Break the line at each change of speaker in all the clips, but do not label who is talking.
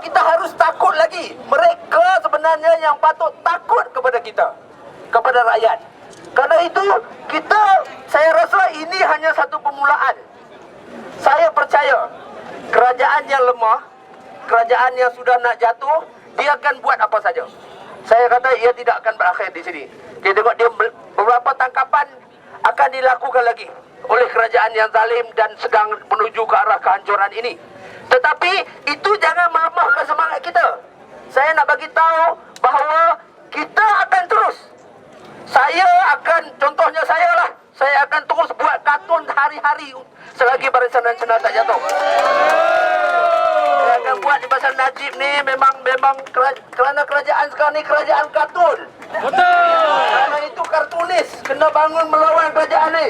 kita harus takut lagi? Mereka sebenarnya yang patut takut kepada kita, kepada rakyat. Karena itu saya rasa ini hanya satu permulaan. Saya percaya kerajaan yang lemah, kerajaan yang sudah nak jatuh, dia akan buat apa saja. Saya kata ia tidak akan berakhir di sini. Kita tengok dia beberapa tangkapan akan dilakukan lagi oleh kerajaan yang zalim dan sedang menuju ke arah kehancuran ini. Tetapi itu jangan melemahkan semangat kita. Saya nak bagi tahu bahawa kita akan terus. Contohnya saya akan terus buat kartun hari-hari selagi Barisan Nasional tak jatuh. Saya akan buat di pasal Najib ni memang kerana kerajaan sekarang ni kerajaan kartun. Betul. Kerana itu kartunis kena bangun melawan kerajaan ni.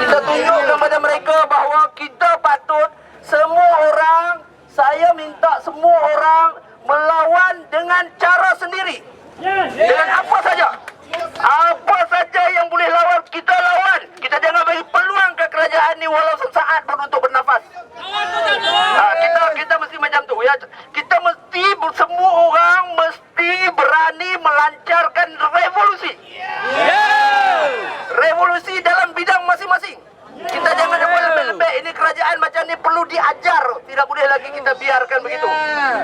Kita tunjukkan kepada mereka bahawa kita patut saya minta semua orang melawan dengan cara sendiri. Dengan apa saja. Apa saja yang boleh lawan, kita lawan. Kita jangan bagi peluang ke kerajaan ni walau sesaat pun untuk bernafas. Kita mesti macam tu ya. Kita mesti, semua orang mesti berani melancarkan revolusi. Revolusi dalam bidang masing-masing. Kita jangan buat lebih-lebih. Ini kerajaan macam ni perlu diajar. Tidak boleh lagi kita biarkan begitu.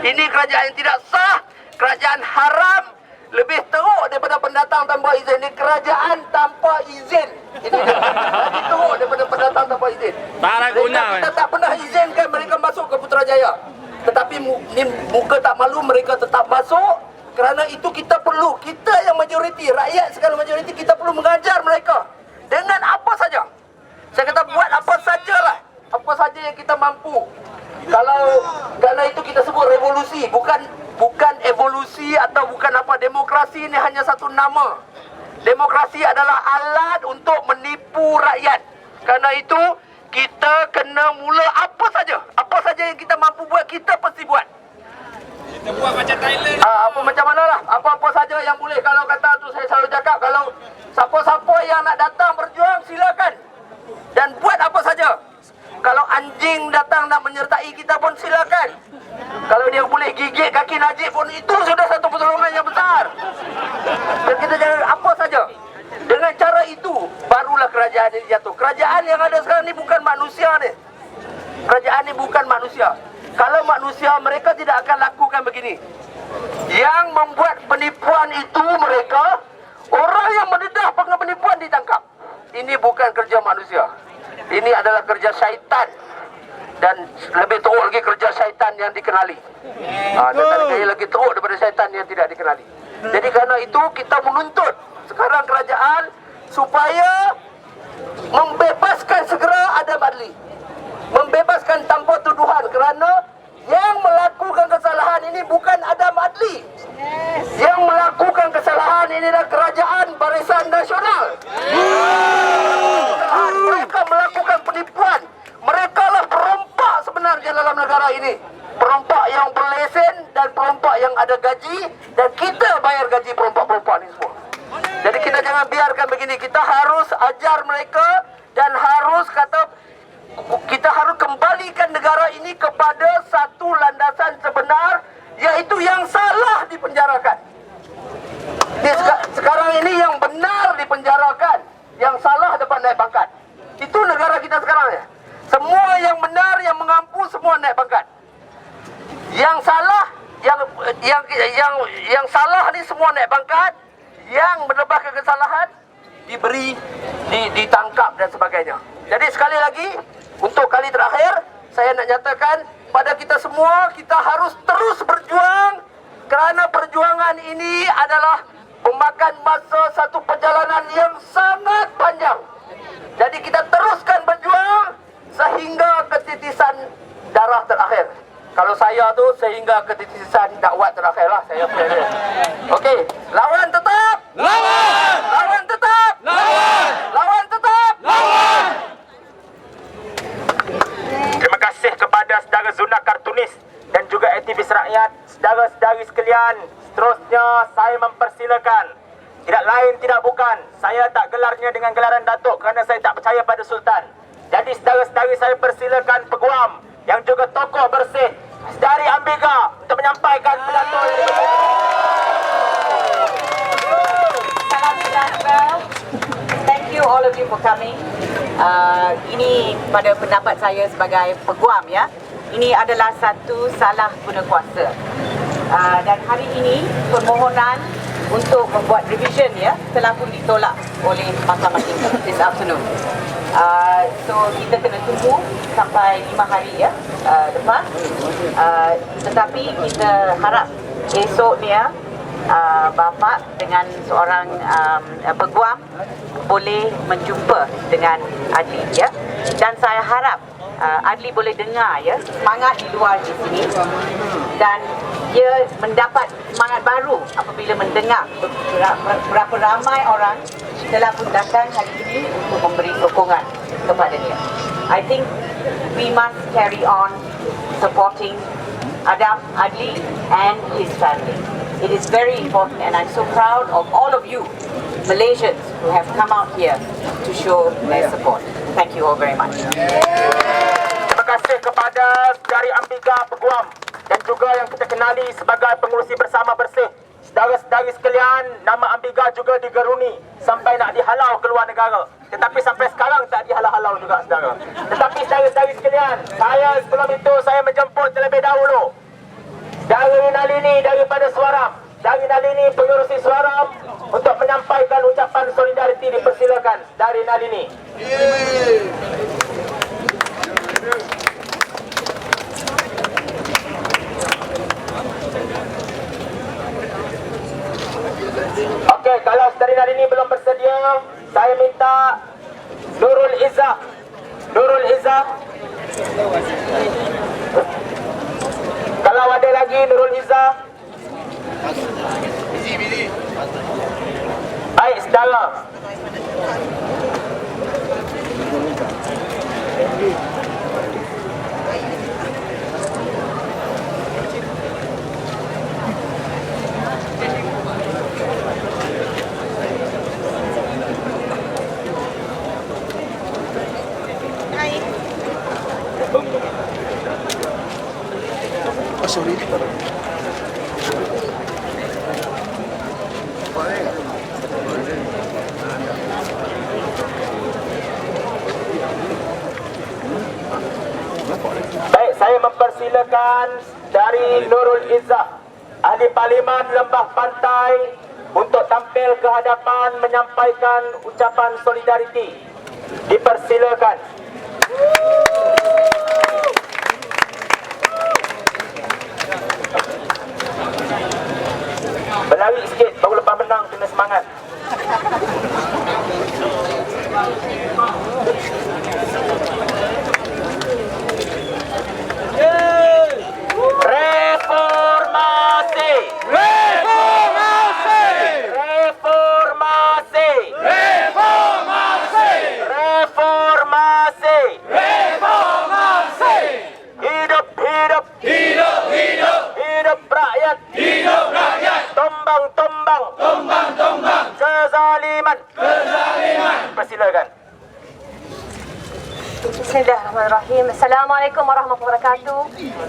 Ini kerajaan yang tidak sah, kerajaan haram, lebih teruk daripada pendatang tanpa izin. Ini kerajaan tanpa izin. Ini lebih teruk daripada pendatang tanpa izin. Kita tak pernah izinkan mereka masuk ke Putrajaya. Tetapi ni muka tak malu, mereka tetap masuk. Kerana itu kita perlu, kita yang majoriti, rakyat segala majoriti, kita perlu mengajar mereka dengan apa saja. Saya kata buat apa sajalah, apa saja yang kita mampu. Kerana itu kita sebut revolusi, bukan evolusi atau bukan apa. Demokrasi ini hanya satu nama. Demokrasi adalah alat untuk menipu rakyat. Karena itu kita kena mula apa saja yang kita mampu buat, kita pasti buat. Kita buat macam Thailand. Macam mana lah, apa-apa saja yang boleh. Kalau kata tu saya selalu cakap, kalau siapa-siapa yang nak datang berjuang, silakan. Dan buat apa saja. Kalau anjing datang nak menyertai kita pun silakan. Kalau dia boleh gigit kaki Najib pun, itu sudah satu pertolongan yang besar. Dan kita jangan apa saja. Dengan cara itu barulah kerajaan ini jatuh. Kerajaan yang ada sekarang ni bukan manusia ni. Kerajaan ni bukan manusia. Kalau manusia, mereka tidak akan lakukan begini. Yang membuat penipuan itu mereka, orang yang mendedah penipuan ditangkap. Ini bukan kerja manusia. Ini adalah kerja syaitan. Dan lebih teruk lagi kerja syaitan yang dikenali. Tetapi lagi teruk daripada syaitan yang tidak dikenali. Jadi kerana itu kita menuntut sekarang kerajaan supaya membebaskan segera Adam Adli. Membebaskan tanpa tuduhan, kerana yang melakukan kesalahan ini bukan Adam Adli. Yang melakukan kesalahan ini adalah kerajaan Barisan Nasional. Mereka melakukan penipuan. Mereka lah perompak sebenarnya dalam negara ini. Perompak yang berlesen dan perompak yang ada gaji. Dan kita bayar gaji perompak-perompak ini semua. Jadi kita jangan biarkan begini. Kita harus ajar mereka dan kita harus kembalikan negara ini kepada satu landasan sebenar, iaitu yang salah dipenjarakan. Sekarang ini yang benar dipenjarakan, yang salah dapat naik pangkat. Itu negara kita sekarang ya. Semua yang benar, yang mengampu, semua naik pangkat. Yang salah, yang salah ni semua naik pangkat. Yang menebak kesalahan ditangkap dan sebagainya. Jadi sekali lagi, untuk kali terakhir, saya nak nyatakan pada kita semua, kita harus terus berjuang. Kerana perjuangan ini adalah memakan masa satu perjalanan yang sangat panjang. Jadi kita teruskan berjuang sehingga ketitisan darah terakhir. Kalau saya tu sehingga ketitisan dakwat terakhir lah saya pilih. Okey, lawan tetap. Lawan. Lawan tetap. Lawan. Lawan tetap. Lawan.
Terima kasih kepada saudara Zuna Kartunis dan juga aktivis rakyat, saudara-saudari sekalian. Seterusnya saya mempersilakan, tidak lain tidak bukan, saya tak gelarnya dengan gelaran Datuk kerana saya tak percaya pada Sultan. Jadi saudara-saudari saya persilakan peguam yang juga tokoh bersih dari Ambiga untuk menyampaikan
for coming. Ini pada pendapat saya sebagai peguam ya, ini adalah satu salah guna kuasa. Dan hari ini permohonan untuk membuat revision ya telah pun ditolak oleh Mahkamah Tinggi this afternoon. So kita kena tunggu sampai 5 hari ya depan. Tetapi kita harap esok ni ya bapa dengan seorang peguam boleh menjumpa dengan Adli ya. Dan saya harap Adli boleh dengar ya semangat di luar di sini dan dia mendapat semangat baru apabila mendengar berapa ramai orang telah pun datang hari ini untuk memberi sokongan kepada dia. I think we must carry on supporting Adam Adli and his family. It is very important and I'm so proud of all of you Malaysians who have come out here to show their support. Thank you all very much.
Terima kasih kepada Saudari Ambiga Peguam dan juga yang kita kenali sebagai pengurusi bersama bersih. Saudara-saudari sekalian, nama Ambiga juga digeruni sampai nak dihalau keluar negara. Tetapi sampai sekarang tak dihalau-halau juga saudara. Tetapi saudara-saudari sekalian, saya sebelum itu saya menjemput terlebih dahulu dari Nalini daripada Suaram. Dari Nalini pengurusi Suaram untuk menyampaikan ucapan solidariti, dipersilakan dari Nalini. Okey, kalau saudari Nalini belum bersedia, saya minta Nurul Izzah. Nurul Izzah. Kalau ada lagi Nurul Izzah. Baik, saudara. Baik, saya mempersilakan dari Nurul Izzah, Ahli Parlimen Lembah Pantai, untuk tampil ke hadapan menyampaikan ucapan solidariti. Dipersilakan. Berlari sikit, baru lepas menang kena semangat. Reformasi! Reformasi! Reformasi! Reformasi! Reformasi! Reformasi! Hidup, hidup! Hidup, hidup! Hidup rakyat! Hidup rakyat! Tombang, tombang! Tombang, tombang! Kezaliman! Kezaliman! Persilakan.
Bismillahirrahmanirrahim. Assalamualaikum warahmatullahi wabarakatuh.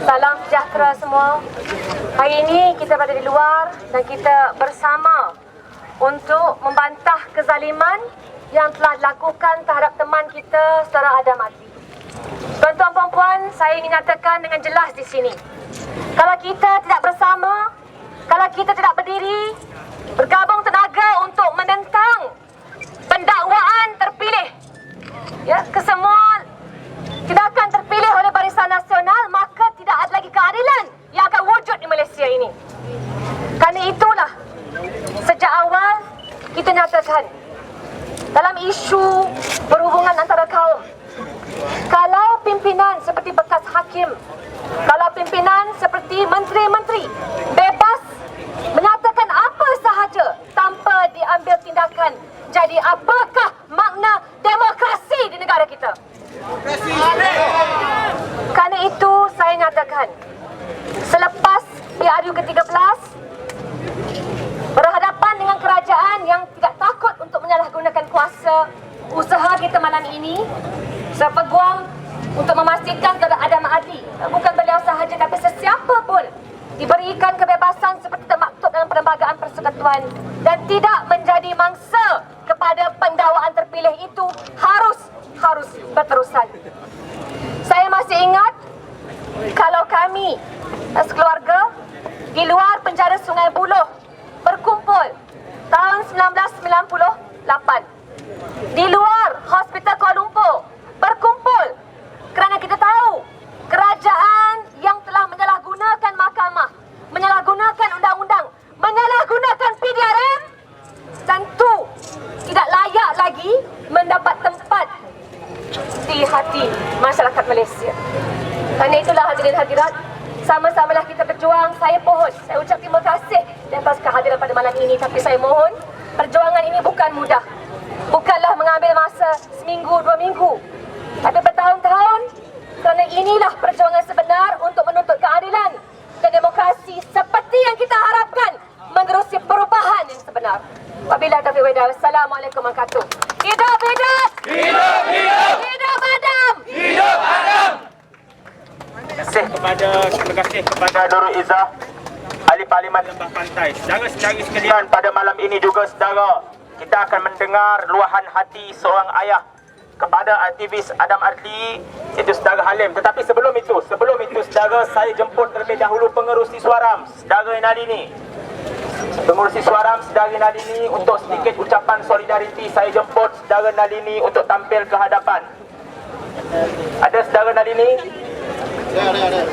Salam sejahtera semua. Hari ini kita berada di luar dan kita bersama untuk membantah kezaliman yang telah dilakukan terhadap teman kita, saudara Adam Adli. Tuan-tuan dan puan, saya ingin nyatakan dengan jelas di sini. Kalau kita tidak bersama, kalau kita tidak berdiri, bergabung tenaga untuk menentang pendakwaan terpilih ya, kesemua tindakan terpilih oleh Barisan Nasional, maka tidak ada lagi keadilan yang akan wujud di Malaysia ini. Kerana itulah sejak awal kita nyatakan dalam isu perhubungan antara kaum, kalau pimpinan seperti bekas hakim, kalau pimpinan seperti menteri-menteri bebas menyatakan apa sahaja tanpa diambil tindakan, jadi apakah makna demokrasi di negara kita? Kerana itu saya nyatakan, selepas PRU ke-13 berhadapan dengan kerajaan yang tidak takut untuk menyalahgunakan kuasa, usaha kita malam ini sepeguam untuk memastikan saudara Adam Adli, bukan beliau sahaja tapi sesiapa pun, diberikan kebebasan seperti termaktub dalam Perlembagaan Persekutuan dan tidak menjadi mangsa kepada pendakwaan terpilih terpilih itu harus berterusan. Saya masih ingat kalau kami sekeluarga di luar penjara Sungai Buloh berkumpul tahun 1998 di luar Hospital Kuala Lumpur berkumpul kerana kita tahu kerajaan yang telah menyalahgunakan mahkamah, menyalahgunakan undang-undang, menyalahgunakan PDRM tentu tidak layak lagi mendapat tempat di hati masyarakat Malaysia. Kerana itulah hadirin hadirat, sama-samalah kita berjuang. Saya mohon, saya ucap terima kasih di atas kehadiran pada malam ini. Tapi saya mohon, perjuangan ini bukan mudah. Bukanlah mengambil masa seminggu, 2 minggu, tapi bertahun-tahun. Kerana inilah perjuangan sebenar untuk menuntut keadilan dan demokrasi seperti yang kita harapkan menerusi perubahan yang sebenar. Wabillahi taufiq wal hidayah. Assalamualaikum warahmatullahi wabarakatuh. Hidup, hidup! Hidup, hidup! Hidup Adam! Hidup Adam!
Terima kasih kepada Nurul Izzah, Ahli Parlimen Lembah Pantai. Saudara-saudari sekalian, pada malam ini juga saudara, kita akan mendengar luahan hati seorang ayah kepada aktivis Adam Adli, iaitu saudara Halim. Tetapi sebelum itu saudara, saya jemput terlebih dahulu pengerusi Suaram, saudara Nalini. Pengerusi Suaram, saudara Nalini, untuk sedikit ucapan solidariti. Saya jemput saudara Nalini untuk tampil ke hadapan. Ada saudara Nalini?
Ada.